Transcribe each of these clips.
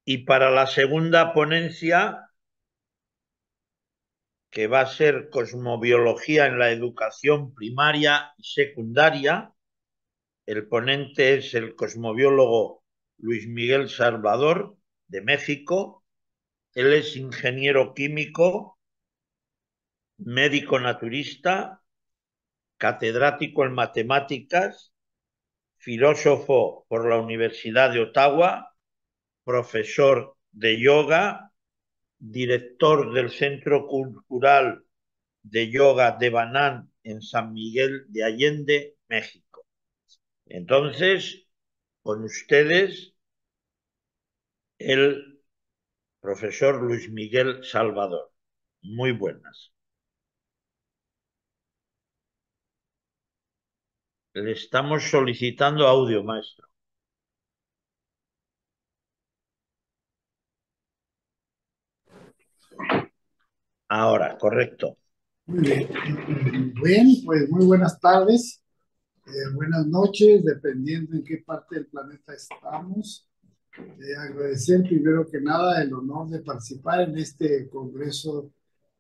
Y para la segunda ponencia, que va a ser Cosmobiología en la educación primaria y secundaria, el ponente es el cosmobiólogo Luis Miguel Salvador, de México. Él es ingeniero químico, médico naturista, catedrático en matemáticas, filósofo por la Universidad de Ottawa, profesor de yoga, director del Centro Cultural de Yoga de Banán en San Miguel de Allende, México. Entonces, con ustedes, el profesor Luis Miguel Salvador. Muy buenas. Le estamos solicitando audio, maestro. Ahora, correcto. Muy bien. Bien, pues muy buenas tardes, buenas noches, dependiendo en qué parte del planeta estamos. Agradecer primero que nada el honor de participar en este congreso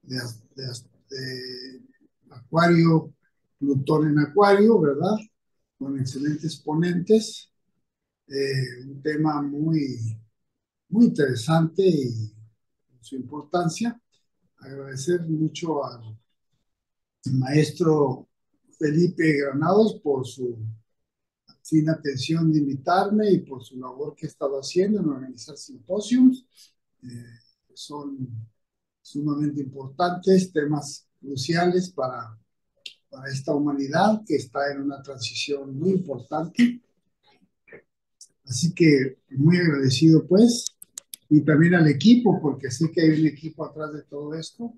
de, de Acuario, Plutón en Acuario, ¿verdad? Con excelentes ponentes. Un tema muy interesante y su importancia. Agradecer mucho al maestro Felipe Granados por su fina atención de invitarme y por su labor que ha estado haciendo en organizar simposios. Son sumamente importantes, temas cruciales para esta humanidad que está en una transición muy importante. Así que muy agradecido pues, y también al equipo, porque sé que hay un equipo atrás de todo esto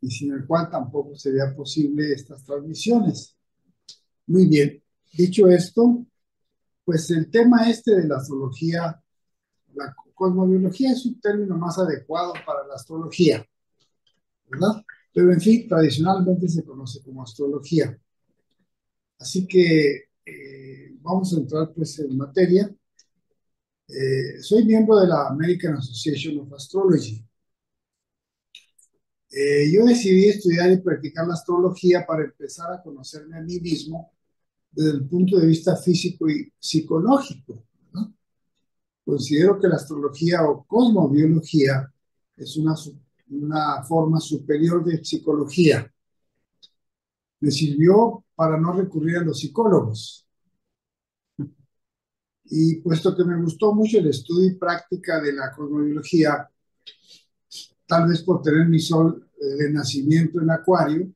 y sin el cual tampoco sería posible estas transmisiones. Muy bien, dicho esto, pues el tema este de la astrología, la cosmobiología es un término más adecuado para la astrología, ¿verdad? Pero en fin, tradicionalmente se conoce como astrología. Así que vamos a entrar pues en materia. Soy miembro de la American Association of Astrology. Yo decidí estudiar y practicar la astrología para empezar a conocerme a mí mismo desde el punto de vista físico y psicológico, ¿no? Considero que la astrología o cosmobiología es una forma superior de psicología. Me sirvió para no recurrir a los psicólogos. Y puesto que me gustó mucho el estudio y práctica de la cosmobiología, tal vez por tener mi sol de nacimiento en Acuario,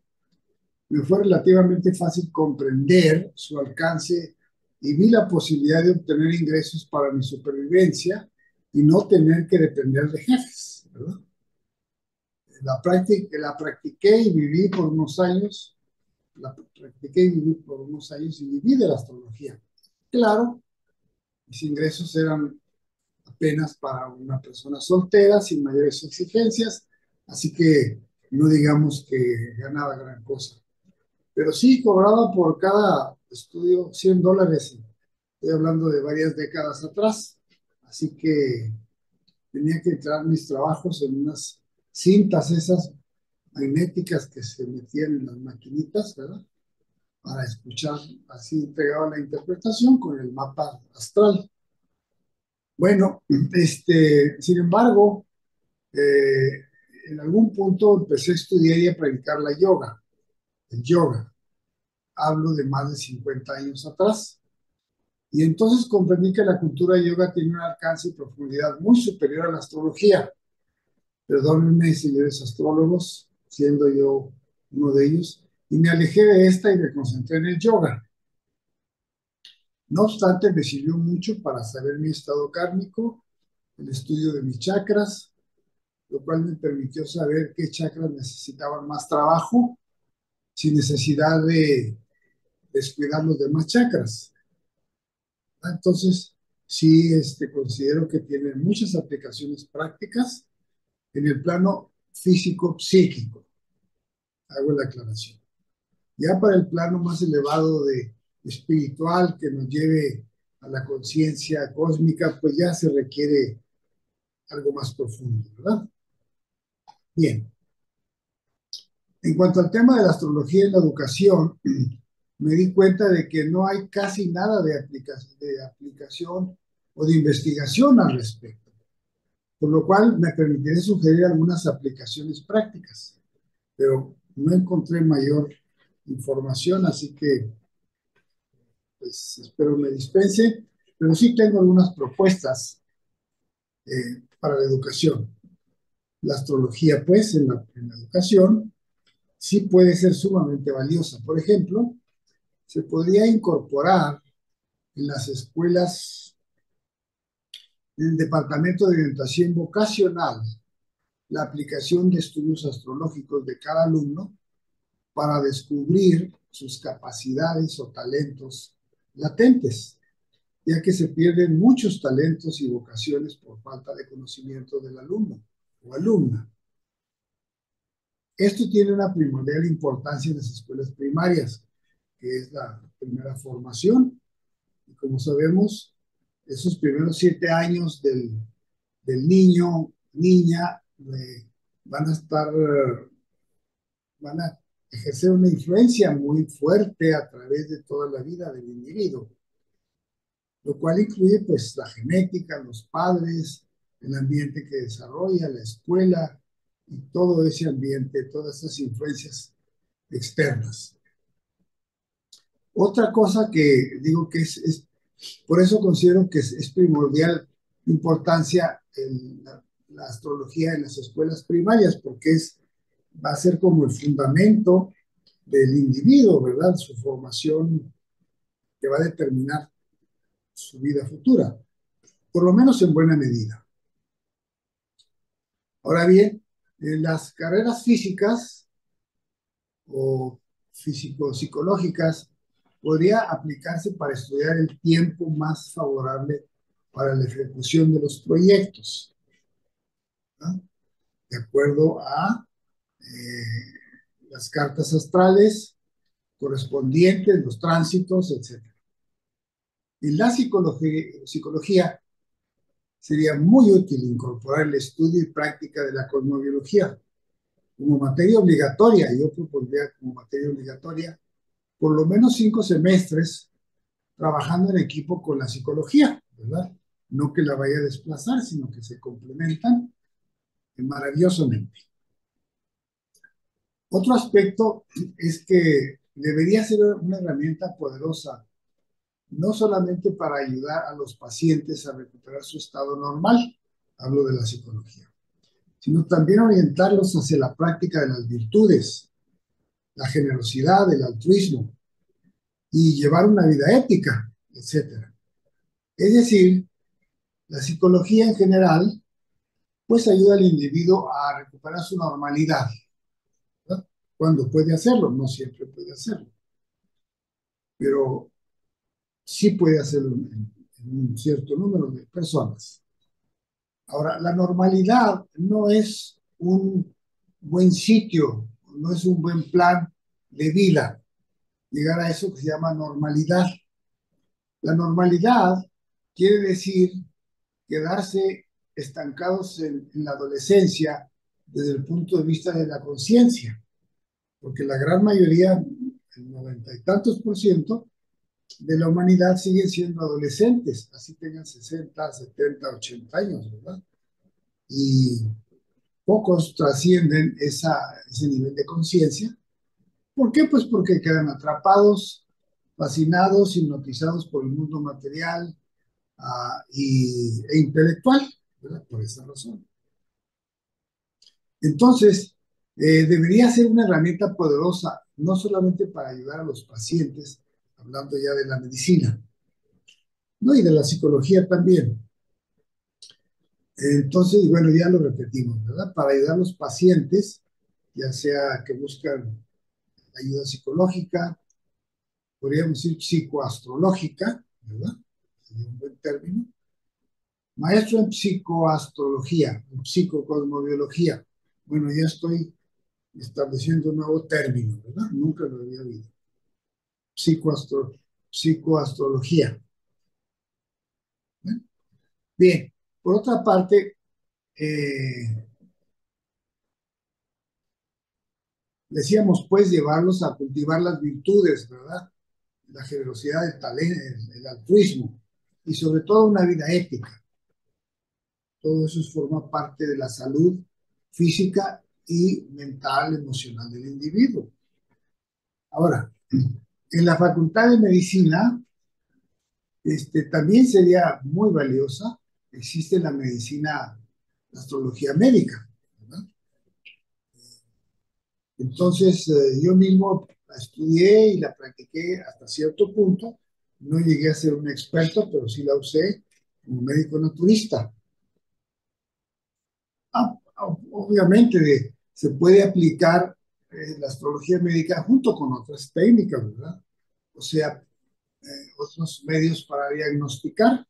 me fue relativamente fácil comprender su alcance y vi la posibilidad de obtener ingresos para mi supervivencia y no tener que depender de jefes, ¿verdad? La practiqué y viví por unos años, la practiqué y viví por unos años y viví de la astrología. Claro, mis ingresos eran apenas para una persona soltera, sin mayores exigencias, así que no digamos que ganaba gran cosa. Pero sí cobraba por cada estudio $100. Estoy hablando de varias décadas atrás, así que tenía que entrar mis trabajos en unas cintas esas magnéticas que se metían en las maquinitas, ¿verdad? Para escuchar, así pegaba la interpretación con el mapa astral. Bueno, sin embargo, eh, en algún punto empecé a estudiar y a practicar la yoga, el yoga. Hablo de más de 50 años atrás. Y entonces comprendí que la cultura yoga tiene un alcance y profundidad muy superior a la astrología. Perdónenme, señores astrólogos, siendo yo uno de ellos, y me alejé de esta y me concentré en el yoga. No obstante, me sirvió mucho para saber mi estado kármico, el estudio de mis chakras, lo cual me permitió saber qué chakras necesitaban más trabajo sin necesidad de descuidar los demás chakras. Entonces, sí, considero que tiene muchas aplicaciones prácticas en el plano físico-psíquico. Hago la aclaración. Ya para el plano más elevado de espiritual que nos lleve a la conciencia cósmica, pues ya se requiere algo más profundo, ¿verdad? Bien, en cuanto al tema de la astrología en la educación, me di cuenta de que no hay casi nada de aplicación o de investigación al respecto, por lo cual me permitiré sugerir algunas aplicaciones prácticas, pero no encontré mayor información, así que pues espero me dispense, pero sí tengo algunas propuestas para la educación. La astrología, pues, en la educación sí puede ser sumamente valiosa. Por ejemplo, se podría incorporar en las escuelas del Departamento de Orientación Vocacional la aplicación de estudios astrológicos de cada alumno para descubrir sus capacidades o talentos latentes, ya que se pierden muchos talentos y vocaciones por falta de conocimiento del alumno o alumna. Esto tiene una primordial importancia en las escuelas primarias, que es la primera formación. Y como sabemos, esos primeros 7 años del niño, niña, van a estar, van a ejercer una influencia muy fuerte a través de toda la vida del individuo, lo cual incluye pues la genética, los padres, el ambiente que desarrolla, la escuela y todo ese ambiente, todas esas influencias externas. Otra cosa que digo que por eso considero que es primordial importancia en la astrología en las escuelas primarias, porque va a ser como el fundamento del individuo, ¿verdad? Su formación que va a determinar su vida futura, por lo menos en buena medida. Ahora bien, en las carreras físicas o físico-psicológicas podría aplicarse para estudiar el tiempo más favorable para la ejecución de los proyectos, ¿no? De acuerdo a las cartas astrales correspondientes, los tránsitos, etc. En la psicología sería muy útil incorporar el estudio y práctica de la cosmobiología como materia obligatoria. Yo propondría como materia obligatoria por lo menos 5 semestres trabajando en equipo con la psicología, ¿verdad? No que la vaya a desplazar, sino que se complementan maravillosamente. Otro aspecto es que debería ser una herramienta poderosa, no solamente para ayudar a los pacientes a recuperar su estado normal, hablo de la psicología, sino también orientarlos hacia la práctica de las virtudes, la generosidad, el altruismo y llevar una vida ética, etc. Es decir, la psicología en general pues ayuda al individuo a recuperar su normalidad, ¿verdad? Cuando puede hacerlo, no siempre puede hacerlo, pero sí puede hacerlo en un cierto número de personas. Ahora, la normalidad no es un buen sitio, no es un buen plan de vida, llegar a eso que se llama normalidad. La normalidad quiere decir quedarse estancados en la adolescencia desde el punto de vista de la conciencia, porque la gran mayoría, el 90 y tantos % de la humanidad siguen siendo adolescentes, así tengan 60, 70, 80 años, ¿verdad? Y pocos trascienden ese nivel de conciencia. ¿Por qué? Pues porque quedan atrapados, fascinados, hipnotizados por el mundo material e intelectual, ¿verdad? Por esa razón. Entonces, debería ser una herramienta poderosa, no solamente para ayudar a los pacientes, hablando ya de la medicina, ¿no? Y de la psicología también. Entonces, bueno, ya lo repetimos, ¿verdad? Para ayudar a los pacientes, ya sea que buscan ayuda psicológica, podríamos decir psicoastrológica, ¿verdad? Sería un buen término. Maestro en psicoastrología, psicocosmobiología. Bueno, ya estoy estableciendo un nuevo término, ¿verdad? Nunca lo había oído. Psicoastrología. ¿Eh? Bien, por otra parte, eh, decíamos, pues, llevarlos a cultivar las virtudes, ¿verdad? La generosidad, el talento, el altruismo y sobre todo una vida ética. Todo eso forma parte de la salud física y mental, emocional del individuo. Ahora, en la Facultad de Medicina, también sería muy valiosa. Existe la medicina, la astrología médica, ¿verdad? Entonces, yo mismo la estudié y la practiqué hasta cierto punto. No llegué a ser un experto, pero sí la usé como médico naturista. Obviamente se puede aplicar la astrología médica junto con otras técnicas, ¿verdad? O sea, otros medios para diagnosticar,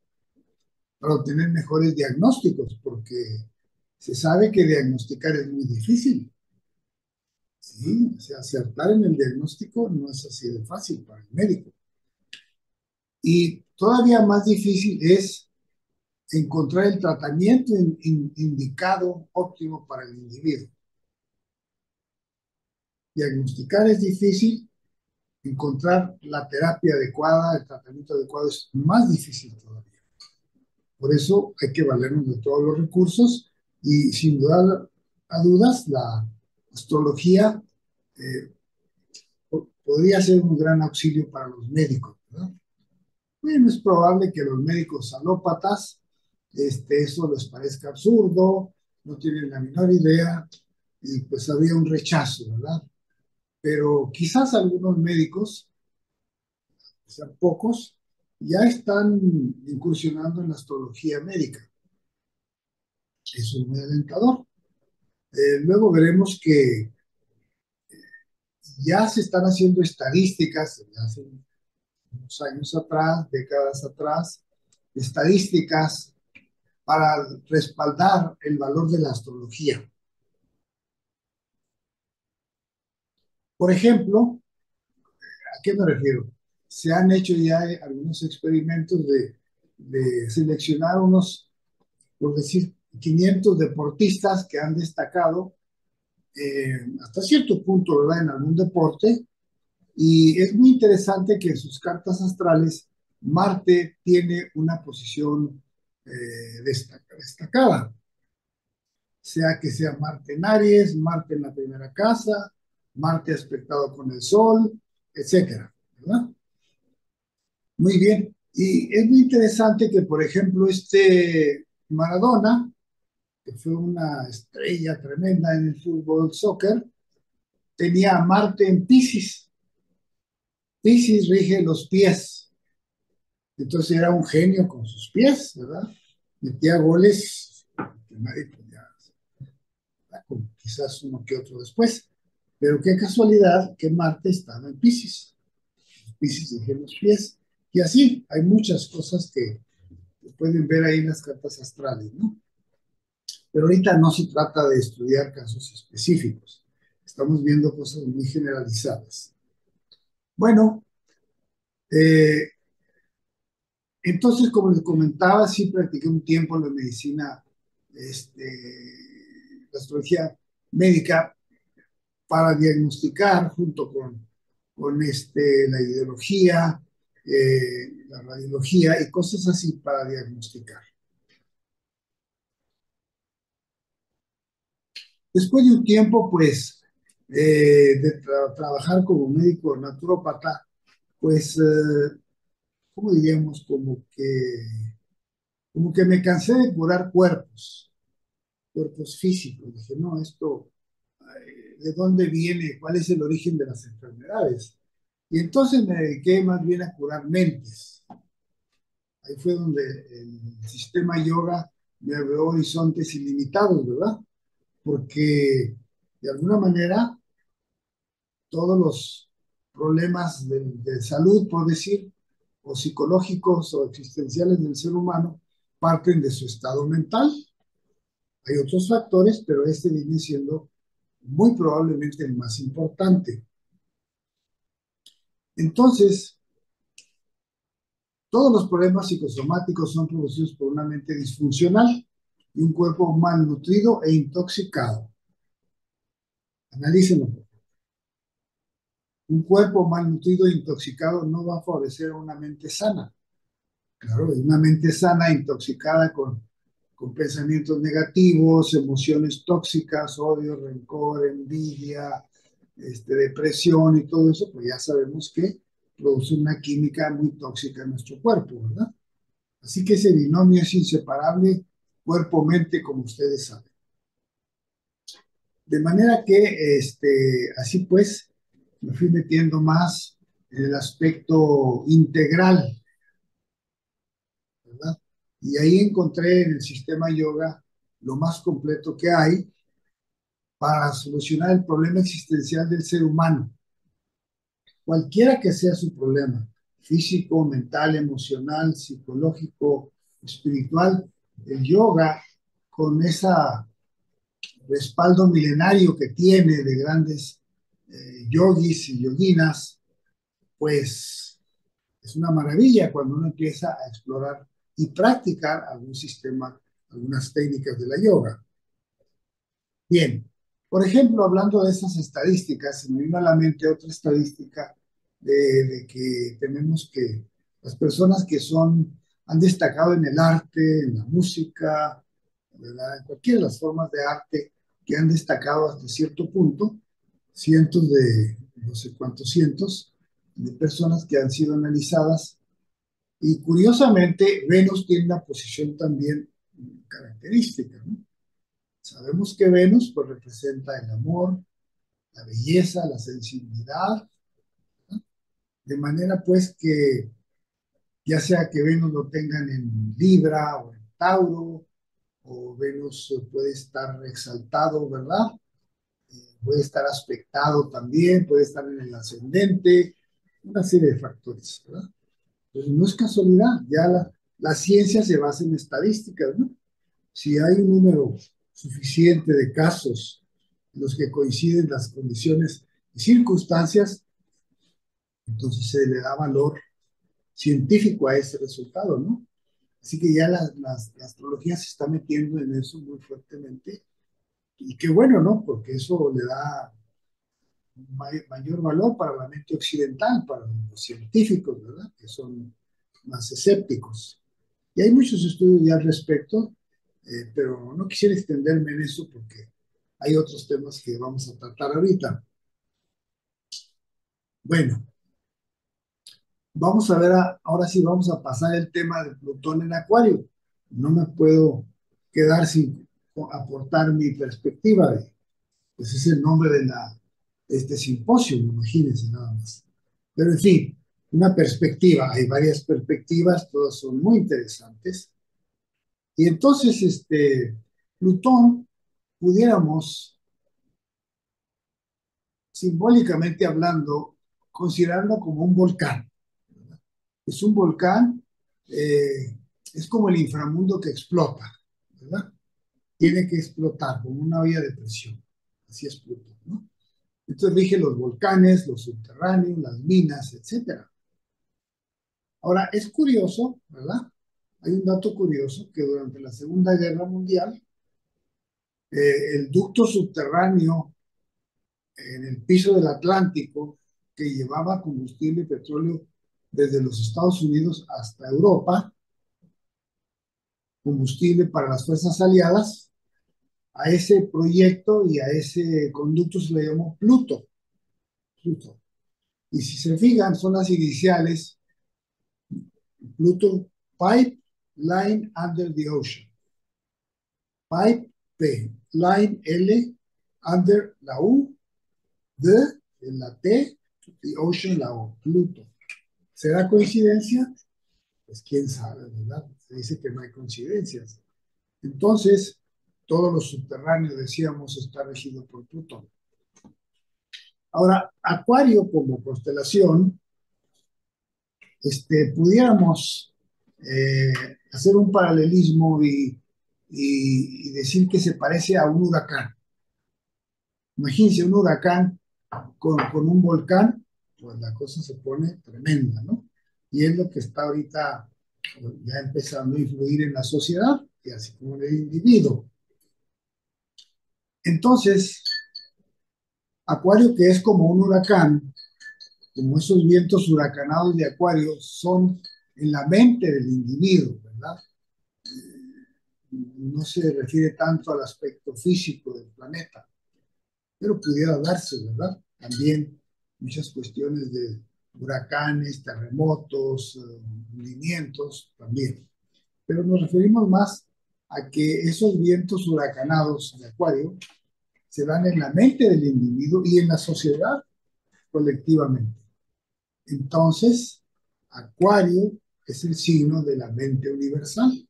para obtener mejores diagnósticos, porque se sabe que diagnosticar es muy difícil, ¿sí? O sea, acertar en el diagnóstico no es así de fácil para el médico. Y todavía más difícil es encontrar el tratamiento indicado, óptimo para el individuo. Diagnosticar es difícil, encontrar la terapia adecuada, el tratamiento adecuado es más difícil todavía. Por eso hay que valernos de todos los recursos y sin duda a dudas la astrología eh, podría ser un gran auxilio para los médicos, ¿verdad? Bueno, es probable que los médicos alópatas eso les parezca absurdo, no tienen la menor idea y pues habría un rechazo, ¿verdad? Pero quizás algunos médicos, o sea, pocos, ya están incursionando en la astrología médica. Eso es muy alentador. Luego veremos que ya se están haciendo estadísticas, hace unos años atrás, décadas atrás, estadísticas para respaldar el valor de la astrología. Por ejemplo, ¿a qué me refiero? Se han hecho ya algunos experimentos de seleccionar unos, por decir, 500 deportistas que han destacado hasta cierto punto, ¿verdad?, en algún deporte. Y es muy interesante que en sus cartas astrales Marte tiene una posición destacada, sea que sea Marte en Aries, Marte en la primera casa, Marte aspectado con el Sol, etcétera, ¿verdad? Muy bien. Y es muy interesante que, por ejemplo, Maradona, que fue una estrella tremenda en el fútbol, soccer, tenía a Marte en Piscis. Piscis rige los pies. Entonces era un genio con sus pies, ¿verdad? Metía goles que nadie podía, como quizás uno que otro después. Pero qué casualidad que Marte estaba en Piscis. Piscis rige los pies. Y así hay muchas cosas que pueden ver ahí en las cartas astrales, ¿no? Pero ahorita no se trata de estudiar casos específicos. Estamos viendo cosas muy generalizadas. Bueno, eh, entonces, como les comentaba, sí practiqué un tiempo la medicina, la astrología médica para diagnosticar junto con la ideología, la radiología y cosas así para diagnosticar. Después de un tiempo, pues, de trabajar como médico naturópata, pues, ¿cómo diríamos? Como que me cansé de curar cuerpos físicos. Dije, no, esto, ¿de dónde viene? ¿Cuál es el origen de las enfermedades? Y entonces me dediqué más bien a curar mentes. Ahí fue donde el sistema yoga me abrió horizontes ilimitados, ¿verdad? Porque de alguna manera todos los problemas de salud, por decir, o psicológicos o existenciales del ser humano, parten de su estado mental. Hay otros factores, pero este viene siendo muy probablemente el más importante. Entonces, todos los problemas psicosomáticos son producidos por una mente disfuncional. y un cuerpo malnutrido e intoxicado. Analícenlo. Un cuerpo malnutrido e intoxicado no va a favorecer a una mente sana. Claro, y una mente sana intoxicada con pensamientos negativos, emociones tóxicas, odio, rencor, envidia, depresión y todo eso, pues ya sabemos que produce una química muy tóxica en nuestro cuerpo, ¿verdad? Así que ese binomio es inseparable, cuerpo-mente, como ustedes saben. De manera que, así pues, me fui metiendo más en el aspecto integral, ¿verdad? Y ahí encontré en el sistema yoga lo más completo que hay para solucionar el problema existencial del ser humano, cualquiera que sea su problema, físico, mental, emocional, psicológico, espiritual. El yoga, con ese respaldo milenario que tiene de grandes yogis y yoginas, pues es una maravilla cuando uno empieza a explorar y practicar algún sistema, algunas técnicas de la yoga. Bien, por ejemplo, hablando de esas estadísticas, se me vino a la mente otra estadística de que tenemos que las personas que han destacado en el arte, en la música, ¿verdad? En cualquiera de las formas de arte que han destacado hasta cierto punto, cientos de, no sé cuántos cientos, de personas que han sido analizadas. Y curiosamente, Venus tiene una posición también característica, ¿no? Sabemos que Venus pues, representa el amor, la belleza, la sensibilidad, ¿no? De manera pues que ya sea que Venus lo tengan en Libra o en Tauro, o Venus puede estar exaltado, ¿verdad? Puede estar aspectado también, puede estar en el ascendente, una serie de factores, ¿verdad? Entonces no es casualidad, ya la ciencia se basa en estadísticas, ¿no? Si hay un número suficiente de casos en los que coinciden las condiciones y circunstancias, entonces se le da valor científico a ese resultado, ¿no? Así que ya la astrología se está metiendo en eso muy fuertemente y qué bueno, ¿no? Porque eso le da mayor valor para la mente occidental, para los científicos, ¿verdad? Que son más escépticos. Y hay muchos estudios ya al respecto, pero no quisiera extenderme en eso porque hay otros temas que vamos a tratar ahorita. Bueno, vamos a ver, ahora sí vamos a pasar el tema de Plutón en Acuario. No me puedo quedar sin aportar mi perspectiva pues es el nombre de este simposio, imagínense nada más. Pero en fin, una perspectiva, hay varias perspectivas, todas son muy interesantes. Y entonces, Plutón, pudiéramos, simbólicamente hablando, considerarlo como un volcán. Es un volcán, eh, es como el inframundo que explota, ¿verdad? Tiene que explotar como una olla de presión. Así es Plutón, ¿no? Entonces rige los volcanes, los subterráneos, las minas, etcétera. Ahora, es curioso, ¿verdad? Hay un dato curioso que durante la Segunda Guerra Mundial, el ducto subterráneo en el piso del Atlántico que llevaba combustible y petróleo desde los Estados Unidos hasta Europa, combustible para las fuerzas aliadas, a ese proyecto y a ese conducto se le llamó Pluto. Pluto. Y si se fijan, son las iniciales Pluto Pipe Line Under the Ocean. Pipe P, Line L, Under la U, D en la T y Ocean la O, Pluto. ¿Será coincidencia? Pues quién sabe, ¿verdad? Se dice que no hay coincidencias. Entonces, todos los subterráneos, decíamos, está regido por Plutón. Ahora, Acuario como constelación, pudiéramos hacer un paralelismo y decir que se parece a un huracán. Imagínense un huracán con un volcán, pues la cosa se pone tremenda, ¿no? Y es lo que está ahorita ya empezando a influir en la sociedad y así como en el individuo. Entonces, Acuario, que es como un huracán, como esos vientos huracanados de Acuario, son en la mente del individuo, ¿verdad? No se refiere tanto al aspecto físico del planeta, pero pudiera darse, ¿verdad? También muchas cuestiones de huracanes, terremotos, hundimientos, también. Pero nos referimos más a que esos vientos huracanados de Acuario se dan en la mente del individuo y en la sociedad colectivamente. Entonces, Acuario es el signo de la mente universal.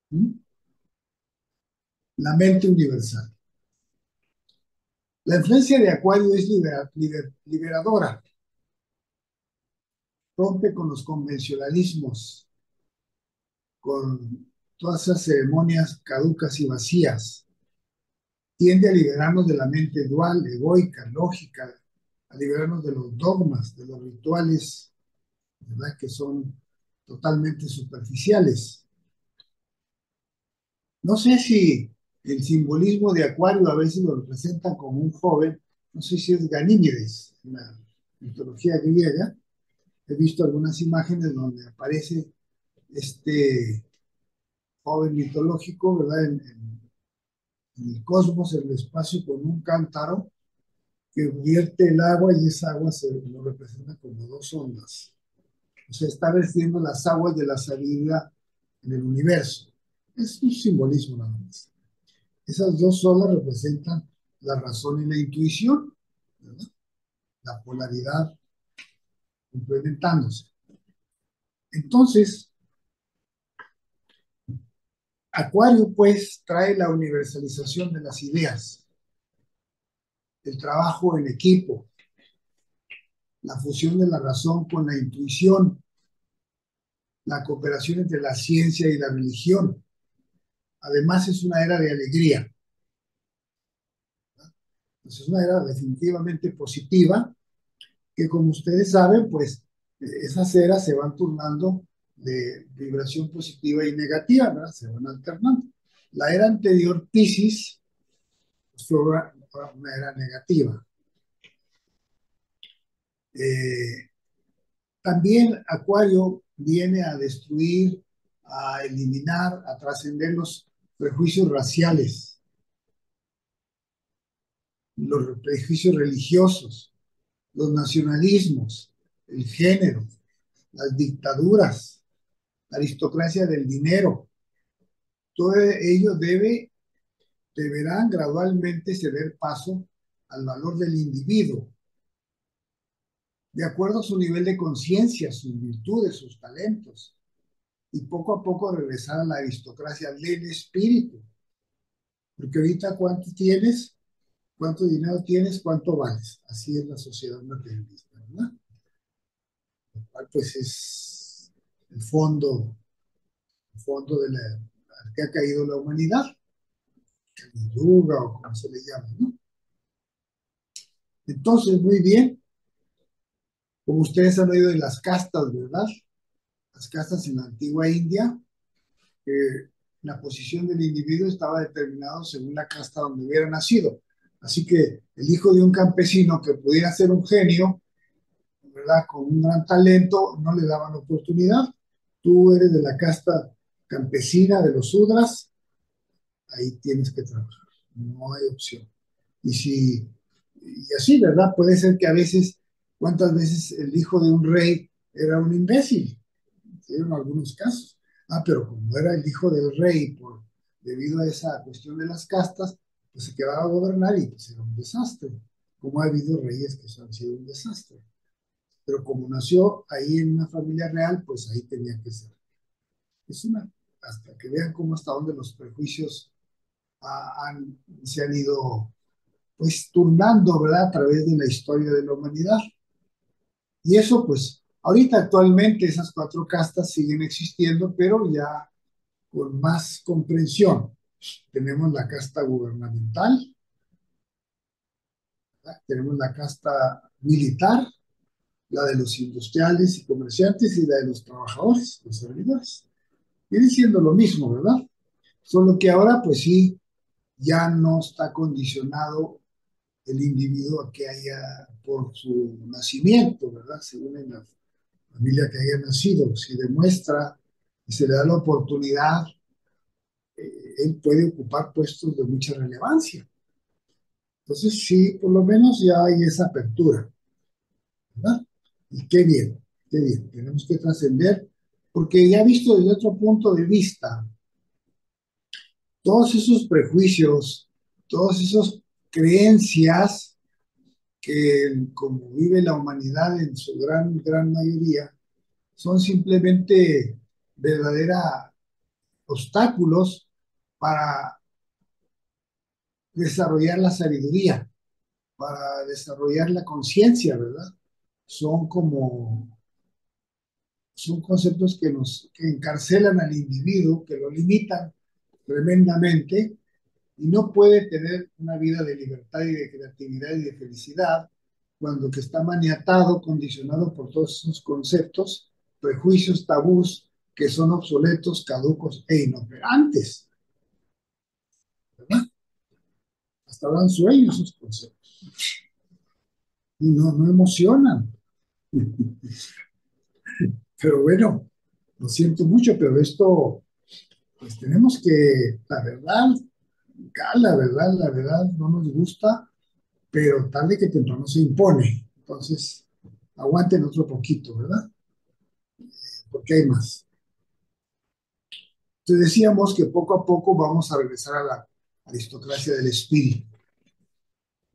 ¿Mm? La mente universal. La influencia de Acuario es liberadora, rompe con los convencionalismos, con todas esas ceremonias caducas y vacías, tiende a liberarnos de la mente dual, egoica, lógica, a liberarnos de los dogmas, de los rituales, ¿verdad? Que son totalmente superficiales. No sé si el simbolismo de Acuario a veces lo representan como un joven, no sé si es Ganímedes, en la mitología griega. He visto algunas imágenes donde aparece este joven mitológico, ¿verdad? En el cosmos, en el espacio, con un cántaro que vierte el agua y esa agua se lo representa como dos ondas. O sea, está vertiendo las aguas de la sabiduría en el universo. Es un simbolismo nada más. Esas dos olas representan la razón y la intuición, ¿verdad? La polaridad complementándose. Entonces, Acuario, pues, trae la universalización de las ideas, el trabajo en equipo, la fusión de la razón con la intuición, la cooperación entre la ciencia y la religión. Además, es una era de alegría. Entonces, es una era definitivamente positiva, que como ustedes saben, pues esas eras se van turnando de vibración positiva y negativa, ¿verdad? Se van alternando. La era anterior, Piscis, fue una era negativa. Eh, También Acuario viene a destruir, a eliminar, a trascender los prejuicios raciales, los prejuicios religiosos, los nacionalismos, el género, las dictaduras, la aristocracia del dinero. Todo ello deberán gradualmente ceder paso al valor del individuo, de acuerdo a su nivel de conciencia, sus virtudes, sus talentos, y poco a poco regresar a la aristocracia del espíritu. Porque ahorita cuánto tienes, cuánto dinero tienes, cuánto vales. Así es la sociedad materialista, ¿verdad? Lo cual pues es el fondo de la que ha caído la humanidad, el yuga o como se le llama, ¿no? Entonces, muy bien, como ustedes han oído de las castas, ¿verdad? Las castas en la antigua India, la posición del individuo estaba determinada según la casta donde hubiera nacido. Así que el hijo de un campesino que pudiera ser un genio, ¿verdad? Con un gran talento, no le daban oportunidad. Tú eres de la casta campesina de los Sudras, ahí tienes que trabajar, no hay opción. Y así, ¿verdad? Puede ser que a veces, ¿cuántas veces el hijo de un rey era un imbécil? En algunos casos. Pero como era el hijo del rey, debido a esa cuestión de las castas, pues se quedaba a gobernar y pues era un desastre. Como ha habido reyes que han sido un desastre. Pero como nació ahí en una familia real, pues ahí tenía que ser. Es una, hasta que vean cómo hasta dónde los prejuicios se han ido pues turnando, ¿verdad? A través de la historia de la humanidad. Y eso pues, ahorita actualmente esas cuatro castas siguen existiendo, pero ya con más comprensión. Tenemos la casta gubernamental, ¿verdad? Tenemos la casta militar, la de los industriales y comerciantes y la de los trabajadores, los servidores. Viene siendo lo mismo, ¿verdad? Solo que ahora, pues sí, ya no está condicionado el individuo a que haya por su nacimiento, ¿verdad? Según en la familia que haya nacido, si demuestra y se le da la oportunidad, él puede ocupar puestos de mucha relevancia. Entonces, sí, por lo menos ya hay esa apertura, ¿verdad? Y qué bien, tenemos que trascender, porque ya visto desde otro punto de vista, todos esos prejuicios, todas esas creencias que como vive la humanidad en su gran mayoría, son simplemente verdaderos obstáculos para desarrollar la sabiduría, para desarrollar la conciencia, ¿verdad? Son como, son conceptos que encarcelan al individuo, que lo limitan tremendamente y no puede tener una vida de libertad y de creatividad y de felicidad cuando que está maniatado, condicionado por todos esos conceptos, prejuicios, tabús que son obsoletos, caducos e inoperantes, ¿verdad? Hasta dan sueños esos conceptos y no emocionan. Pero bueno, lo siento mucho, pero esto, pues tenemos que, la verdad no nos gusta, pero tarde que temprano se impone. Entonces, aguanten otro poquito, ¿verdad? Porque hay más. Entonces decíamos que poco a poco vamos a regresar a la aristocracia del espíritu.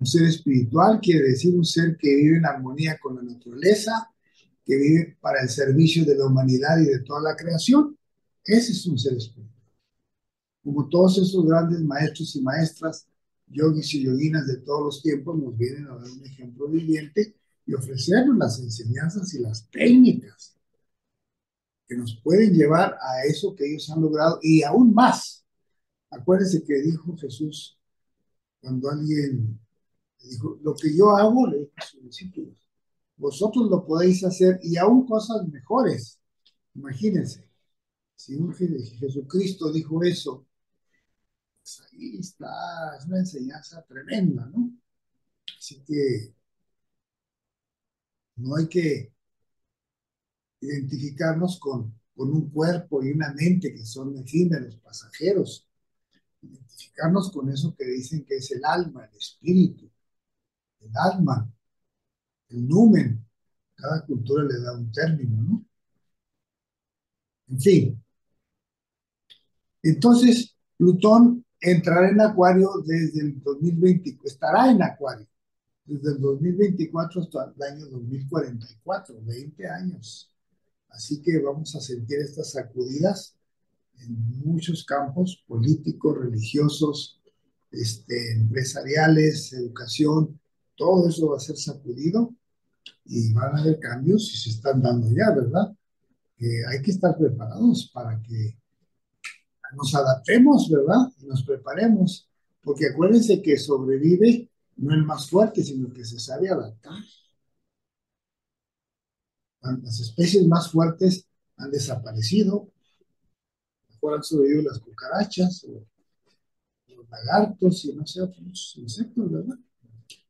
Un ser espiritual quiere decir un ser que vive en armonía con la naturaleza, que vive para el servicio de la humanidad y de toda la creación. Ese es un ser espiritual. Como todos esos grandes maestros y maestras, yogis y yoginas de todos los tiempos, nos vienen a dar un ejemplo viviente y ofrecernos las enseñanzas y las técnicas que nos pueden llevar a eso que ellos han logrado y aún más. Acuérdense que dijo Jesús cuando alguien dijo, lo que yo hago, le dijo a sus discípulos, vosotros lo podéis hacer y aún cosas mejores. Imagínense, si un Jesucristo dijo eso, pues ahí está, es una enseñanza tremenda, ¿no? Así que no hay que identificarnos con un cuerpo y una mente que son efímeros, pasajeros, identificarnos con eso que dicen que es el alma, el espíritu, el alma, el numen. Cada cultura le da un término, ¿no? En fin, entonces Plutón entrará en Acuario desde el 2020, estará en Acuario desde el 2024 hasta el año 2044, 20 años. Así que vamos a sentir estas sacudidas en muchos campos políticos, religiosos, empresariales, educación, todo eso va a ser sacudido y van a haber cambios y se están dando ya, ¿verdad? Hay que estar preparados para que nos adaptemos, ¿verdad? Y nos preparemos, porque acuérdense que sobrevive no el más fuerte, sino el que se sabe adaptar. Las especies más fuertes han desaparecido, mejor han sobrevivido las cucarachas o los lagartos y no sé, otros insectos, ¿verdad?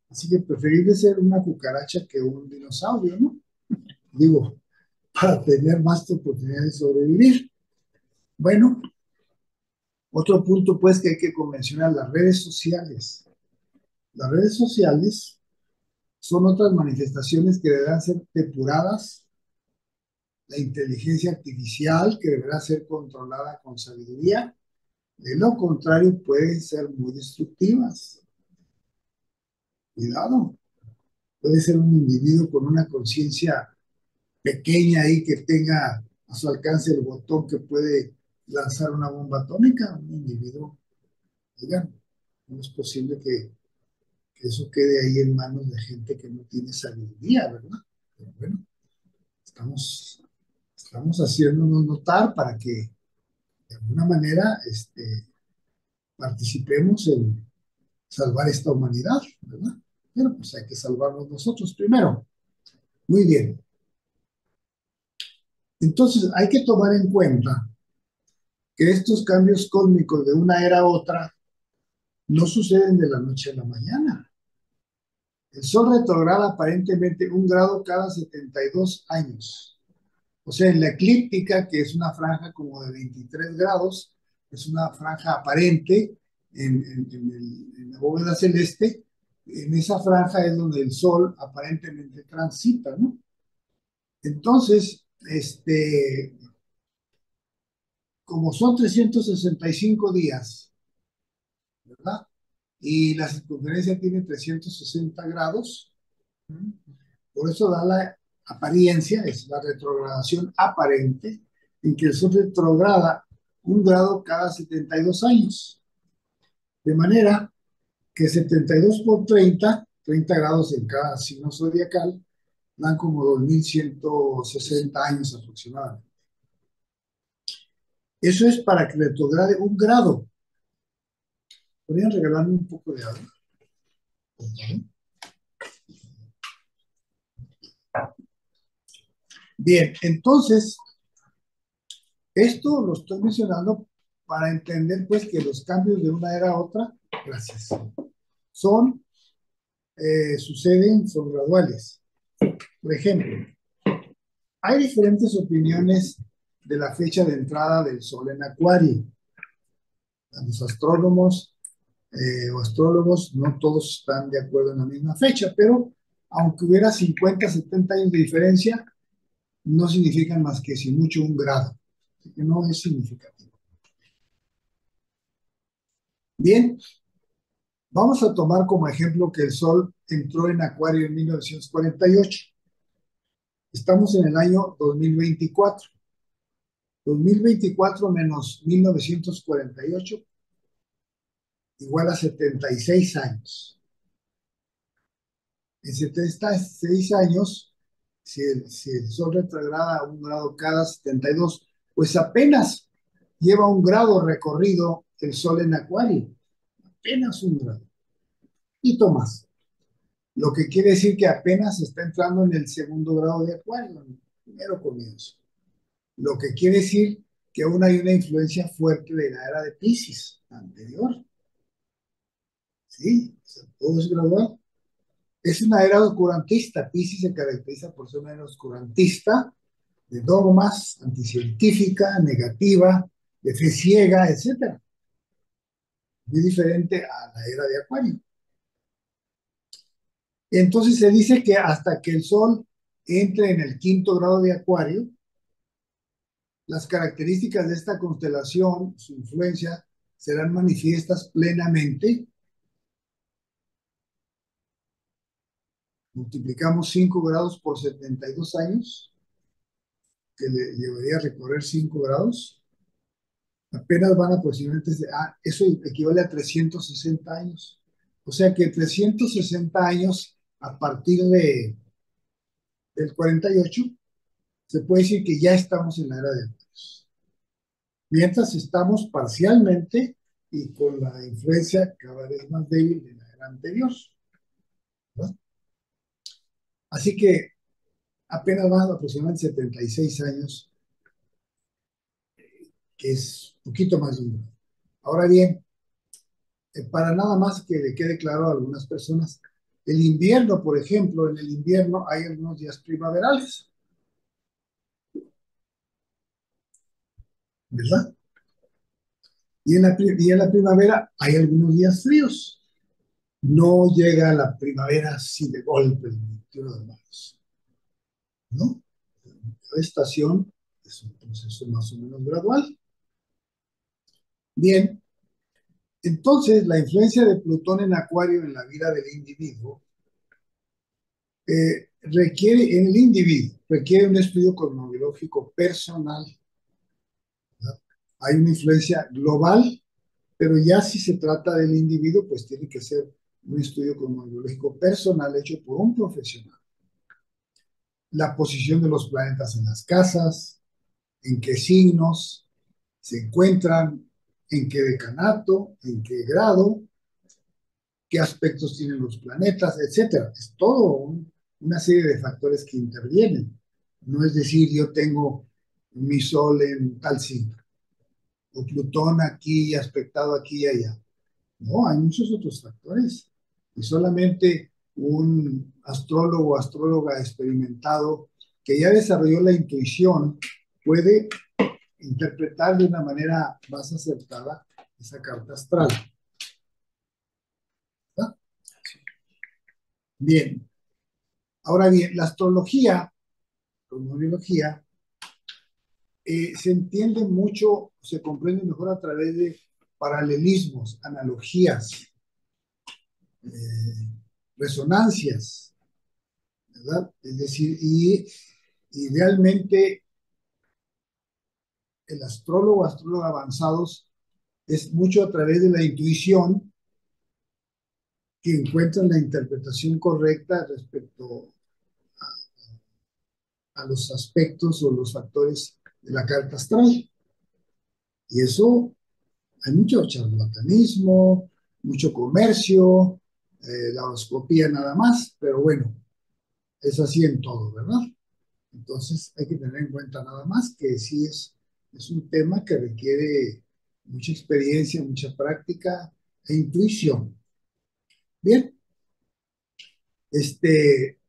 Así que preferible ser una cucaracha que un dinosaurio, ¿no? Digo, para tener más oportunidad de sobrevivir. Bueno, otro punto pues que hay que mencionar, las redes sociales. Las redes sociales son otras manifestaciones que deberán ser depuradas, la inteligencia artificial que deberá ser controlada con sabiduría, de lo contrario pueden ser muy destructivas. Cuidado, puede ser un individuo con una conciencia pequeña ahí que tenga a su alcance el botón que puede lanzar una bomba atómica, un individuo, oigan, no es posible que eso quede ahí en manos de gente que no tiene sabiduría, ¿verdad? Pero bueno, estamos, estamos haciéndonos notar para que de alguna manera participemos en salvar esta humanidad, ¿verdad? Pero pues hay que salvarnos nosotros primero. Muy bien. Entonces, hay que tomar en cuenta que estos cambios cósmicos de una era a otra no suceden de la noche a la mañana. El Sol retrograda aparentemente 1 grado cada 72 años. O sea, en la eclíptica, que es una franja como de 23 grados, es una franja aparente en la bóveda celeste. En esa franja es donde el Sol aparentemente transita, ¿no? Entonces, como son 365 días, ¿verdad? Y la circunferencia tiene 360 grados, ¿no? Por eso da la apariencia, es la retrogradación aparente, en que el Sol retrograda 1 grado cada 72 años. De manera que 72 por 30 grados en cada signo zodiacal, dan como 2160 años aproximadamente. Eso es para que retrograde 1 grado. ¿Podrían regalarme un poco de agua? Bien, entonces, esto lo estoy mencionando para entender pues que los cambios de una era a otra, gracias, son, suceden, son graduales. Por ejemplo, hay diferentes opiniones de la fecha de entrada del Sol en Acuario. Los astrónomos o astrólogos no todos están de acuerdo en la misma fecha, pero aunque hubiera 50, 70 años de diferencia, no significan más que si mucho 1 grado, así que no es significativo. Bien, vamos a tomar como ejemplo que el Sol entró en Acuario en 1948. Estamos en el año 2024. 2024 menos 1948 igual a 76 años. En 76 años, si el Sol retrograda 1 grado cada 72, pues apenas lleva 1 grado recorrido el Sol en Acuario. Apenas 1 grado. Y más. Lo que quiere decir que apenas está entrando en el segundo grado de Acuario, en el primero comienzo. Lo que quiere decir que aún hay una influencia fuerte de la era de Piscis anterior. ¿Sí? O sea, todo es gradual. Es una era oscurantista. Piscis se caracteriza por ser una era oscurantista, de dogmas, anticientífica, negativa, de fe ciega, etcétera. Muy diferente a la era de Acuario. Entonces se dice que hasta que el Sol entre en el quinto grado de Acuario, las características de esta constelación, su influencia, serán manifiestas plenamente. Multiplicamos 5 grados por 72 años, que le llevaría a recorrer 5 grados. Apenas van aproximadamente, eso equivale a 360 años. O sea que 360 años a partir del 48, se puede decir que ya estamos en la era de Acuarios. Mientras estamos parcialmente y con la influencia cada vez más débil de la era anterior, ¿verdad? Así que apenas van aproximadamente 76 años, que es un poquito más de un grado. Ahora bien, para nada más que le quede claro a algunas personas, el invierno, por ejemplo, en el invierno hay algunos días primaverales, ¿verdad? Y en la primavera hay algunos días fríos. No llega la primavera así de golpe el 21 de marzo, ¿no? Cada estación es un proceso más o menos gradual. Bien, entonces la influencia de Plutón en Acuario en la vida del individuo requiere, en el individuo, requiere un estudio cosmobiológico personal, ¿verdad? Hay una influencia global, pero ya si se trata del individuo, pues tiene que ser un estudio cosmobiológico personal hecho por un profesional. La posición de los planetas en las casas, en qué signos se encuentran, en qué decanato, en qué grado, qué aspectos tienen los planetas, etcétera. Es todo un una serie de factores que intervienen. No es decir, yo tengo mi Sol en tal signo, o Plutón aquí, aspectado aquí y allá. No, hay muchos otros factores. Y solamente un astrólogo o astróloga experimentado que ya desarrolló la intuición puede interpretar de una manera más acertada esa carta astral. ¿Verdad? Bien. Ahora bien, la astrología, como biología, se entiende mucho, se comprende mejor a través de paralelismos, analogías, eh, resonancias, ¿verdad? Es decir, y idealmente el astrólogo, astrólogo avanzados, es mucho a través de la intuición que encuentran la interpretación correcta respecto a los aspectos o los factores de la carta astral. Y eso hay mucho charlatanismo, mucho comercio, la horoscopía nada más, pero bueno, es así en todo, ¿verdad? Entonces hay que tener en cuenta nada más que sí es un tema que requiere mucha experiencia, mucha práctica e intuición. Bien, este,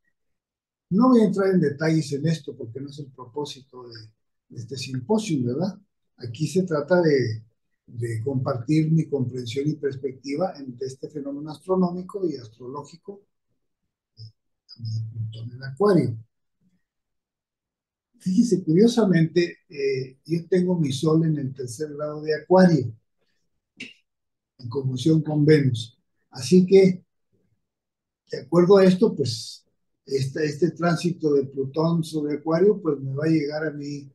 no voy a entrar en detalles en esto porque no es el propósito de este simposio, ¿verdad? Aquí se trata de compartir mi comprensión y perspectiva de este fenómeno astronómico y astrológico de Plutón en Acuario. Fíjese, curiosamente, yo tengo mi Sol en el tercer grado de Acuario, en conjunción con Venus. Así que, de acuerdo a esto, pues, este tránsito de Plutón sobre Acuario, pues me va a llegar a mí,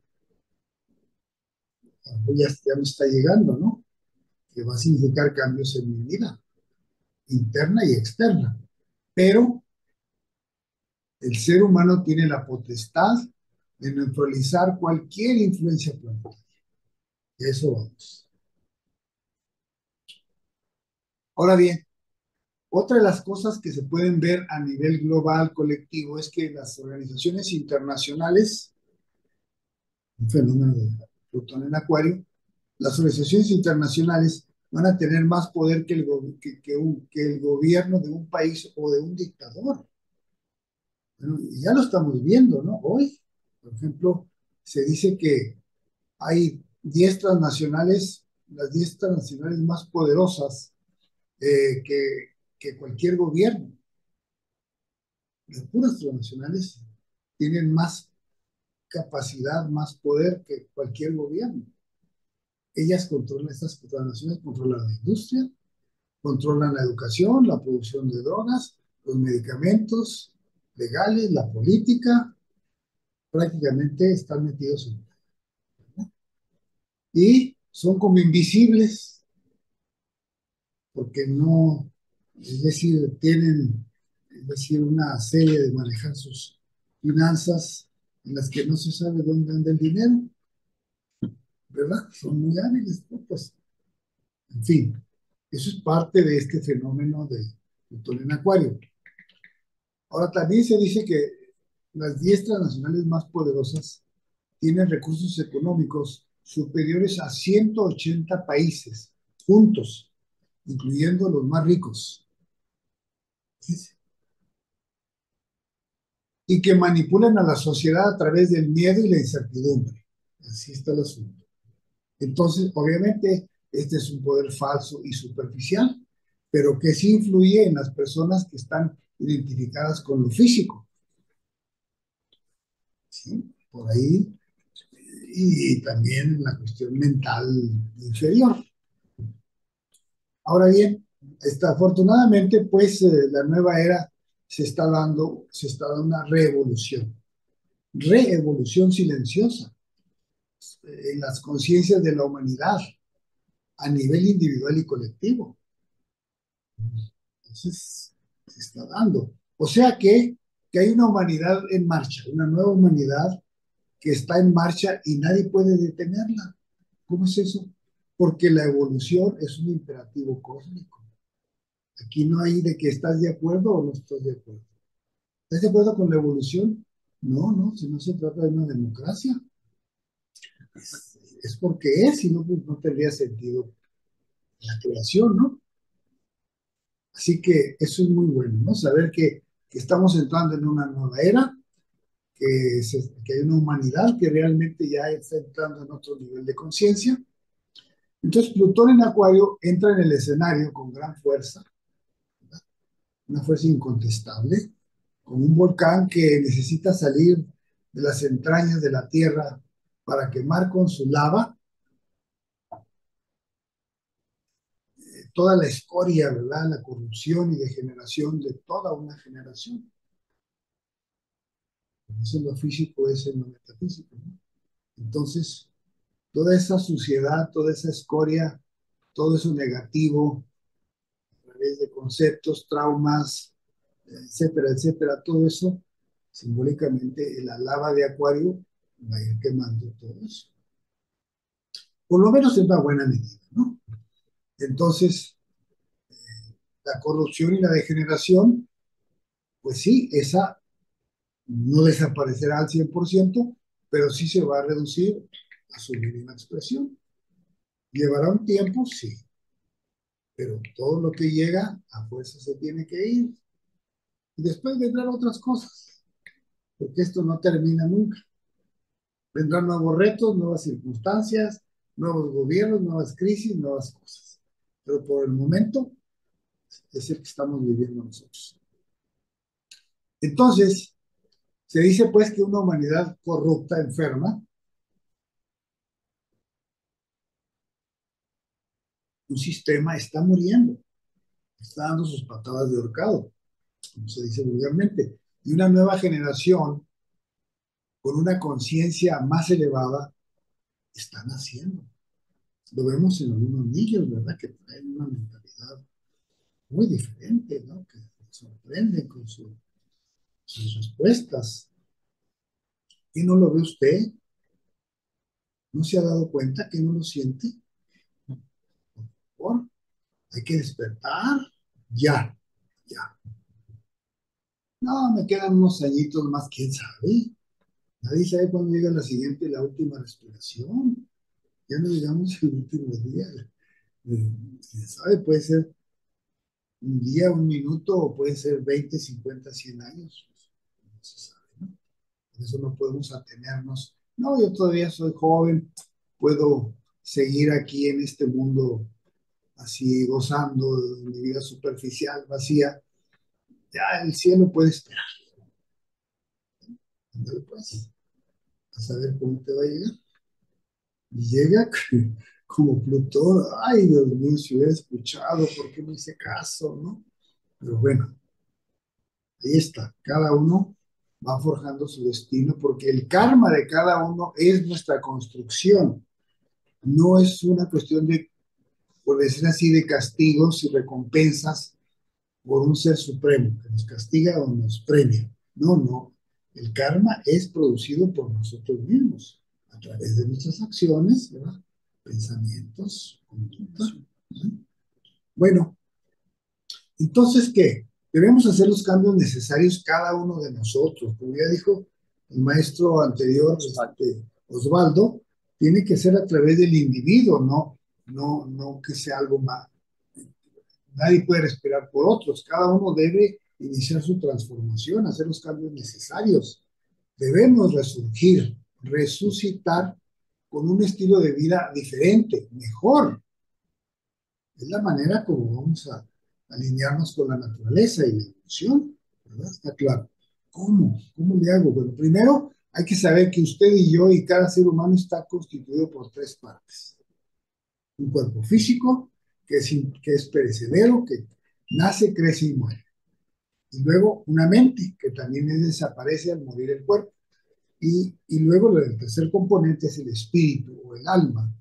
ya me está llegando, ¿no? Que va a significar cambios en mi vida, interna y externa. Pero el ser humano tiene la potestad de neutralizar cualquier influencia planetaria. De eso vamos. Ahora bien, otra de las cosas que se pueden ver a nivel global, colectivo, es que las organizaciones internacionales, un fenómeno de Plutón en Acuario, las organizaciones internacionales van a tener más poder que el gobierno de un país o de un dictador. Bueno, ya lo estamos viendo, ¿no? Hoy, por ejemplo, se dice que hay 10 transnacionales, las 10 transnacionales más poderosas que cualquier gobierno. Las puras transnacionales tienen más capacidad, más poder que cualquier gobierno. Ellas controlan, estas transnaciones controlan la industria, controlan la educación, la producción de drogas, los medicamentos legales, la política, prácticamente están metidos en... Y son como invisibles porque no, es decir, tienen, es decir, una serie de manejar sus finanzas en las que no se sabe dónde anda el dinero, ¿verdad? Son muy hábiles, ¿no? Pues, en fin, eso es parte de este fenómeno de Plutón en Acuario. Ahora, también se dice que las 10 transnacionales más poderosas tienen recursos económicos superiores a 180 países juntos, incluyendo los más ricos, y que manipulan a la sociedad a través del miedo y la incertidumbre. Así está el asunto. Entonces, obviamente, este es un poder falso y superficial, pero que sí influye en las personas que están identificadas con lo físico, ¿sí? Por ahí, y también en la cuestión mental inferior. Ahora bien, afortunadamente, pues la nueva era se está dando una reevolución silenciosa en las conciencias de la humanidad a nivel individual y colectivo. Entonces, se está dando. O sea que hay una humanidad en marcha, una nueva humanidad que está en marcha y nadie puede detenerla. ¿Cómo es eso? Porque la evolución es un imperativo cósmico. Aquí no hay de que estás de acuerdo o no estás de acuerdo. ¿Estás de acuerdo con la evolución? No, no, si no se trata de una democracia, es porque es, si no, pues no tendría sentido la creación, ¿no? Así que eso es muy bueno, ¿no? Saber que estamos entrando en una nueva era, que hay una humanidad que realmente ya está entrando en otro nivel de conciencia. Entonces, Plutón en Acuario entra en el escenario con gran fuerza, una fuerza incontestable, como un volcán que necesita salir de las entrañas de la Tierra para quemar con su lava toda la escoria, ¿verdad? La corrupción y degeneración de toda una generación. Eso en lo físico, es en lo metafísico, ¿no? Entonces, toda esa suciedad, toda esa escoria, todo eso negativo, a través de conceptos, traumas, etcétera, etcétera, todo eso, simbólicamente, la lava de Acuario va a ir quemando todo eso. Por lo menos en una buena medida, ¿no? Entonces, la corrupción y la degeneración, pues sí, esa no desaparecerá al 100%, pero sí se va a reducir a su mínima expresión. ¿Llevará un tiempo? Sí, pero todo lo que llega a fuerza se tiene que ir. Y después vendrán otras cosas, porque esto no termina nunca. Vendrán nuevos retos, nuevas circunstancias, nuevos gobiernos, nuevas crisis, nuevas cosas. Pero por el momento es el que estamos viviendo nosotros. Entonces, se dice pues que una humanidad corrupta, enferma, un sistema está muriendo, está dando sus patadas de ahorcado, como se dice vulgarmente, y una nueva generación con una conciencia más elevada está naciendo. Lo vemos en algunos niños, ¿verdad? Que traen una mentalidad muy diferente, ¿no? Que sorprenden con sus respuestas. ¿Y no lo ve usted? ¿No se ha dado cuenta que no lo siente? Por hay que despertar ya, ya. No, me quedan unos añitos más, quién sabe. Nadie sabe cuándo llega la siguiente y la última respiración. Ya no llegamos al último día. Quién sabe, puede ser un día, un minuto, o puede ser 20, 50, 100 años. No se sabe, ¿no? Por eso no podemos atenernos. No, yo todavía soy joven, puedo seguir aquí en este mundo así gozando de mi vida superficial, vacía. Ya el cielo puede esperar. Ándale, pues, a saber cómo te va a llegar. Y llega como Plutón. Ay, Dios mío, si hubiera escuchado, ¿por qué no hice caso, no? Pero bueno, ahí está. Cada uno va forjando su destino porque el karma de cada uno es nuestra construcción. No es una cuestión de, por decir así, de castigos y recompensas por un ser supremo que nos castiga o nos premia. No, no. El karma es producido por nosotros mismos a través de nuestras acciones, ¿verdad? Pensamientos, conducta. ¿Sí? Bueno, entonces, ¿qué? Debemos hacer los cambios necesarios cada uno de nosotros. Como ya dijo el maestro anterior, Osvaldo, tiene que ser a través del individuo, no que sea algo más. Nadie puede respirar por otros. Cada uno debe iniciar su transformación, hacer los cambios necesarios. Debemos resurgir, resucitar con un estilo de vida diferente, mejor. Es la manera como vamos a alinearnos con la naturaleza y la evolución, ¿verdad? Está claro. ¿Cómo? ¿Cómo le hago? Bueno, primero hay que saber que usted y yo y cada ser humano está constituido por tres partes. Un cuerpo físico, que es perecedero, que nace, crece y muere. Y luego una mente, que también desaparece al morir el cuerpo. Y luego el tercer componente es el espíritu o el alma,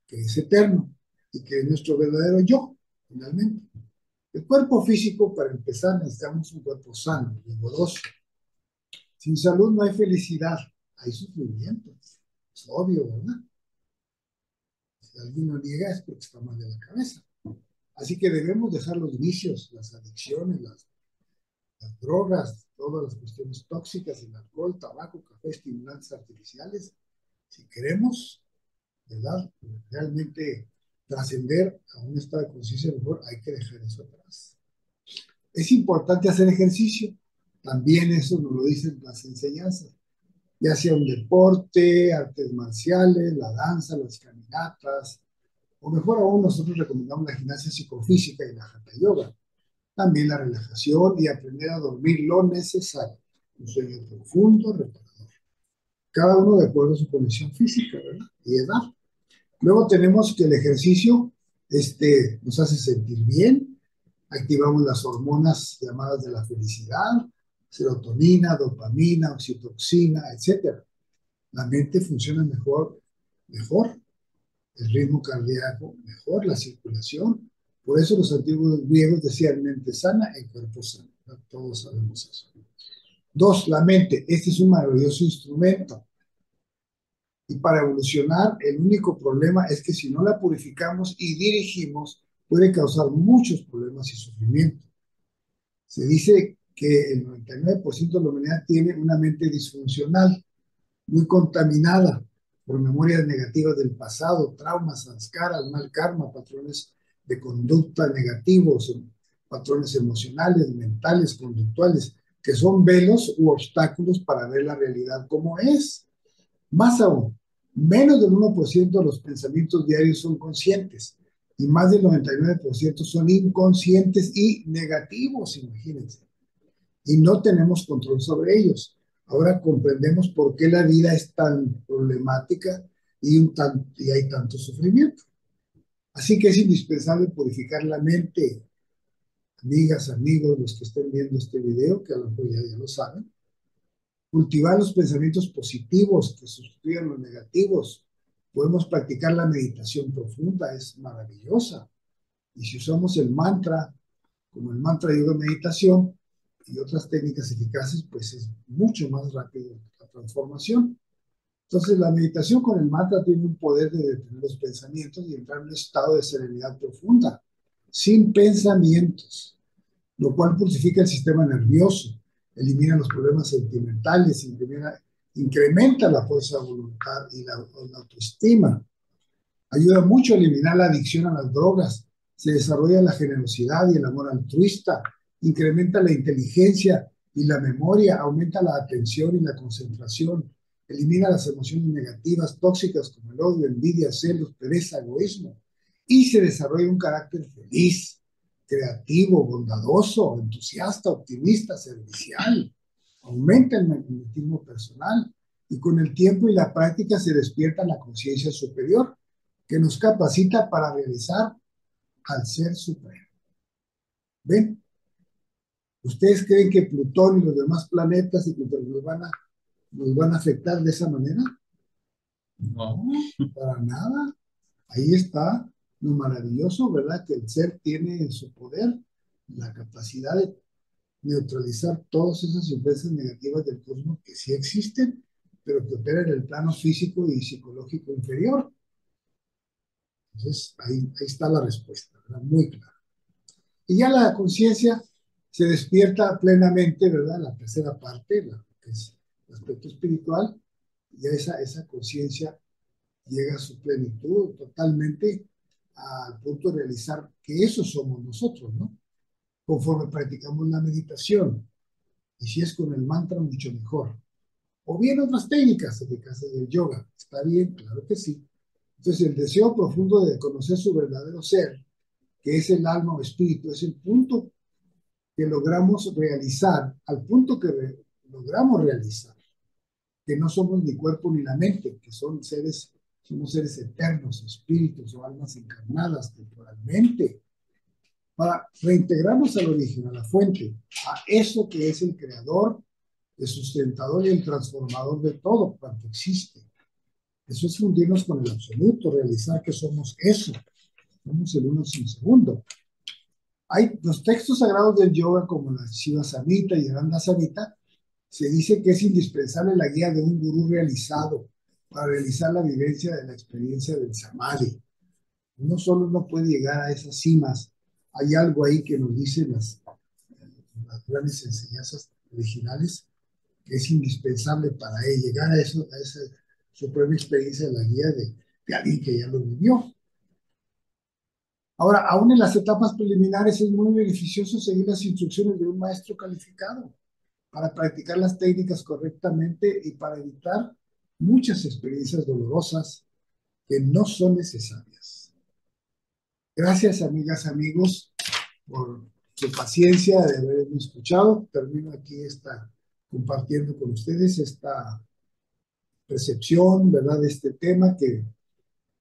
que es eterno y que es nuestro verdadero yo, finalmente. El cuerpo físico, para empezar, necesitamos un cuerpo sano, vigoroso. Sin salud no hay felicidad, hay sufrimiento. Es obvio, ¿verdad? Si alguien lo niega es porque está mal de la cabeza. Así que debemos dejar los vicios, las adicciones, las drogas, todas las cuestiones tóxicas, el alcohol, tabaco, café, estimulantes artificiales. Si queremos, ¿verdad?, realmente trascender a un estado de conciencia mejor, hay que dejar eso atrás. Es importante hacer ejercicio, también eso nos lo dicen las enseñanzas, ya sea un deporte, artes marciales, la danza, las caminatas, o mejor aún, nosotros recomendamos la gimnasia psicofísica y la hatha yoga. También la relajación y aprender a dormir lo necesario. Un sueño profundo, reparador. Cada uno de acuerdo a su condición física, ¿verdad?, y edad. Luego tenemos que el ejercicio nos hace sentir bien, activamos las hormonas llamadas de la felicidad, serotonina, dopamina, oxitocina, etcétera. La mente funciona mejor, el ritmo cardíaco mejor, la circulación. Por eso los antiguos griegos decían mente sana en cuerpo sano. Todos sabemos eso. Dos, la mente. Este es un maravilloso instrumento. Y para evolucionar, el único problema es que si no la purificamos y dirigimos, puede causar muchos problemas y sufrimiento. Se dice que el 99% de la humanidad tiene una mente disfuncional, muy contaminada por memorias negativas del pasado, traumas, samskaras, mal karma, patrones de conducta negativos, patrones emocionales, mentales, conductuales, que son velos u obstáculos para ver la realidad como es. Más aún, menos del 1% de los pensamientos diarios son conscientes y más del 99% son inconscientes y negativos, imagínense. Y no tenemos control sobre ellos. Ahora comprendemos por qué la vida es tan problemática y hay tanto sufrimiento. Así que es indispensable purificar la mente, amigas, amigos, los que estén viendo este video, que a lo mejor ya lo saben. Cultivar los pensamientos positivos que sustituyan los negativos. Podemos practicar la meditación profunda, es maravillosa. Y si usamos el mantra, como el mantra de yoga meditación y otras técnicas eficaces, pues es mucho más rápido la transformación. Entonces, la meditación con el mantra tiene un poder de detener los pensamientos y entrar en un estado de serenidad profunda, sin pensamientos, lo cual purifica el sistema nervioso, elimina los problemas sentimentales, incrementa la fuerza de voluntad y la autoestima. Ayuda mucho a eliminar la adicción a las drogas, se desarrolla la generosidad y el amor altruista, incrementa la inteligencia y la memoria, aumenta la atención y la concentración, elimina las emociones negativas, tóxicas como el odio, envidia, celos, pereza, egoísmo, y se desarrolla un carácter feliz, creativo, bondadoso, entusiasta, optimista, servicial. Aumenta el magnetismo personal y con el tiempo y la práctica se despierta la conciencia superior que nos capacita para realizar al Ser Supremo. ¿Ven? ¿Ustedes creen que Plutón y los demás planetas nos van a afectar de esa manera? No, para nada. Ahí está lo maravilloso, ¿verdad? Que el ser tiene en su poder la capacidad de neutralizar todas esas influencias negativas del cosmos que sí existen, pero que operan en el plano físico y psicológico inferior. Entonces, ahí está la respuesta, ¿verdad? Muy clara. Y ya la conciencia se despierta plenamente, ¿verdad? La tercera parte, que es el aspecto espiritual, ya esa conciencia llega a su plenitud totalmente al punto de realizar que eso somos nosotros, ¿no? Conforme practicamos la meditación. Y si es con el mantra, mucho mejor. O bien otras técnicas eficaces del yoga. ¿Está bien? Claro que sí. Entonces, el deseo profundo de conocer su verdadero ser, que es el alma o espíritu, es el punto que logramos realizar, al punto que logramos realizar, que no somos ni cuerpo ni la mente, que somos seres eternos, espíritus o almas encarnadas temporalmente, para reintegrarnos al origen, a la fuente, a eso que es el creador, el sustentador y el transformador de todo cuanto existe. Eso es fundirnos con el absoluto, realizar que somos eso, somos el uno sin segundo. Hay los textos sagrados del yoga, como la Shiva Samhita y el Ananda Samhita, se dice que es indispensable la guía de un gurú realizado para realizar la vivencia de la experiencia del Samadhi. Uno solo no puede llegar a esas cimas. Hay algo ahí que nos dicen las grandes enseñanzas originales, que es indispensable para él llegar a eso, a esa su propia experiencia de la guía de alguien que ya lo vivió. Ahora, aún en las etapas preliminares es muy beneficioso seguir las instrucciones de un maestro calificado para practicar las técnicas correctamente y para evitar muchas experiencias dolorosas que no son necesarias. Gracias, amigas, amigos, por su paciencia de haberme escuchado. Termino aquí compartiendo con ustedes esta percepción, ¿verdad?, de este tema que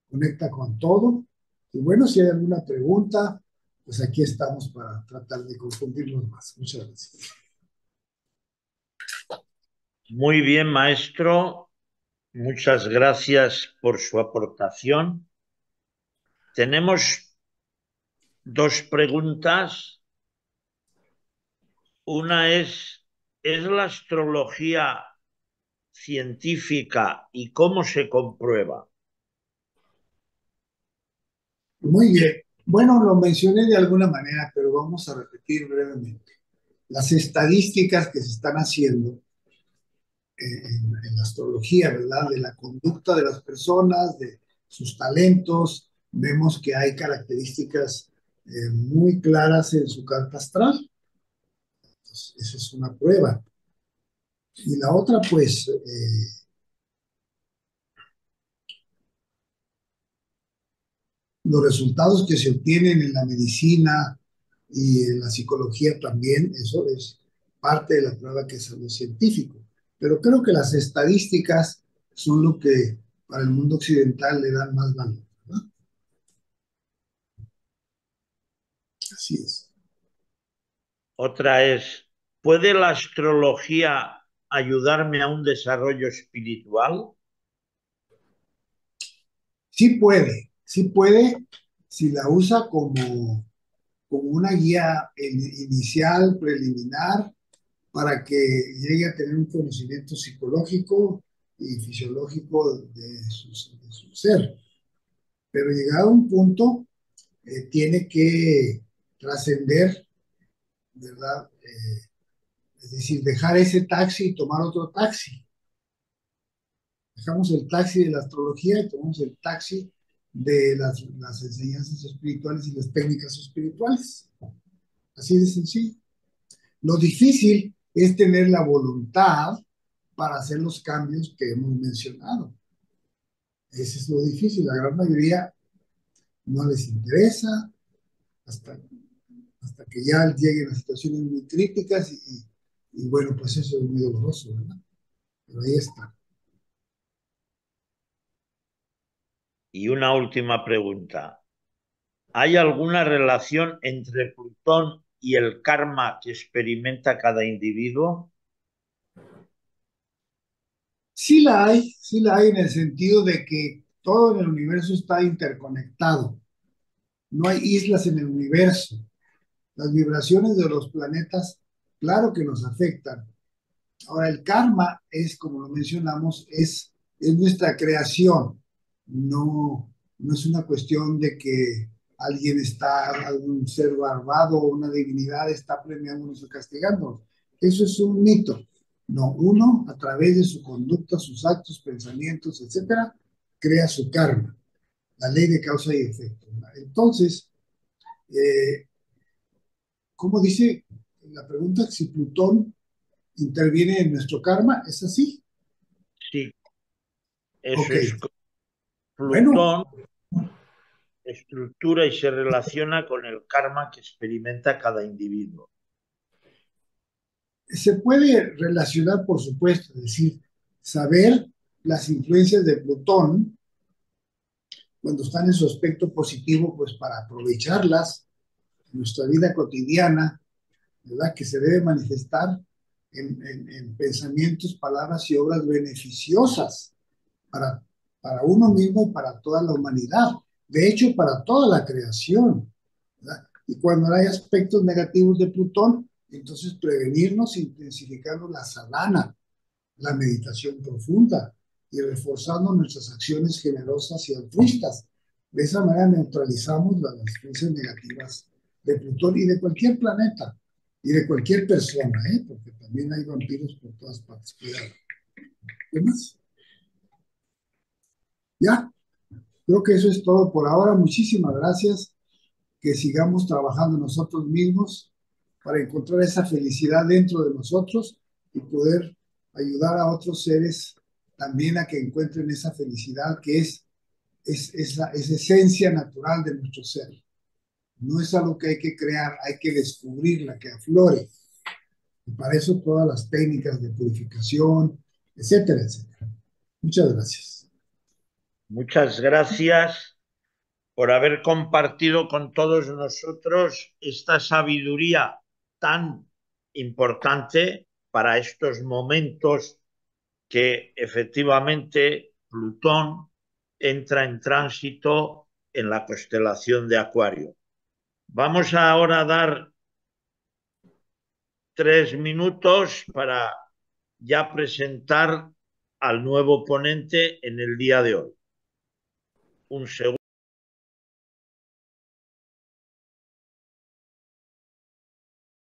conecta con todo. Y bueno, si hay alguna pregunta, pues aquí estamos para tratar de confundirnos más. Muchas gracias. Muy bien, maestro. Muchas gracias por su aportación. Tenemos dos preguntas. Una ¿es la astrología científica y cómo se comprueba? Muy bien. Bueno, lo mencioné de alguna manera, pero vamos a repetir brevemente. Las estadísticas que se están haciendo en la astrología, ¿verdad? De la conducta de las personas, de sus talentos, vemos que hay características muy claras en su carta astral. Entonces, esa es una prueba. Y la otra, pues, los resultados que se obtienen en la medicina y en la psicología también, eso es parte de la prueba que es algo científico. Pero creo que las estadísticas son lo que para el mundo occidental le dan más valor, ¿verdad? Así es. Otra ¿puede la astrología ayudarme a un desarrollo espiritual? Sí puede, si la usa como una guía inicial, preliminar, para que llegue a tener un conocimiento psicológico y fisiológico de su ser. Pero llegado a un punto, tiene que trascender, ¿verdad? Es decir, dejar ese taxi y tomar otro taxi. Dejamos el taxi de la astrología y tomamos el taxi de las enseñanzas espirituales y las técnicas espirituales. Así de sencillo. Lo difícil es tener la voluntad para hacer los cambios que hemos mencionado. Ese es lo difícil. La gran mayoría no les interesa hasta que ya lleguen a situaciones muy críticas y bueno, pues eso es muy doloroso, ¿verdad? Pero ahí está. Y una última pregunta. ¿Hay alguna relación entre Plutón y el karma que experimenta cada individuo? Sí la hay en el sentido de que todo en el universo está interconectado. No hay islas en el universo. Las vibraciones de los planetas, claro que nos afectan. Ahora, el karma es, como lo mencionamos, es nuestra creación. No es una cuestión de que alguien está, algún ser barbado o una divinidad está premiándonos o castigándonos. Eso es un mito. No, uno, a través de su conducta, sus actos, pensamientos, etcétera, crea su karma, la ley de causa y efecto. Entonces, eh, ¿cómo dice la pregunta? Si Plutón interviene en nuestro karma, ¿es así? Sí, eso Ok, es. bueno, Plutón estructura y se relaciona con el karma que experimenta cada individuo. se puede relacionar, por supuesto, es decir, saber las influencias de Plutón cuando están en su aspecto positivo, pues para aprovecharlas en nuestra vida cotidiana, ¿verdad? Que se debe manifestar en pensamientos, palabras y obras beneficiosas para, para uno mismo y para toda la humanidad. De hecho, para toda la creación, ¿verdad? Y cuando hay aspectos negativos de Plutón, entonces prevenirnos intensificando la sadhana, la meditación profunda y reforzando nuestras acciones generosas y altruistas. De esa manera neutralizamos las influencias negativas de Plutón y de cualquier planeta. y de cualquier persona, porque también hay vampiros por todas partes. Cuidado. ¿Qué más? Ya, creo que eso es todo por ahora. Muchísimas gracias. Que sigamos trabajando nosotros mismos para encontrar esa felicidad dentro de nosotros y poder ayudar a otros seres también a que encuentren esa felicidad que es esencia natural de nuestro ser. No es algo que hay que crear, hay que descubrirla, que aflore. Y para eso todas las técnicas de purificación, etcétera, etcétera. Muchas gracias. Muchas gracias por haber compartido con todos nosotros esta sabiduría tan importante para estos momentos que efectivamente Plutón entra en tránsito en la constelación de Acuario. Vamos ahora a dar 3 minutos para ya presentar al nuevo ponente en el día de hoy. Un segundo.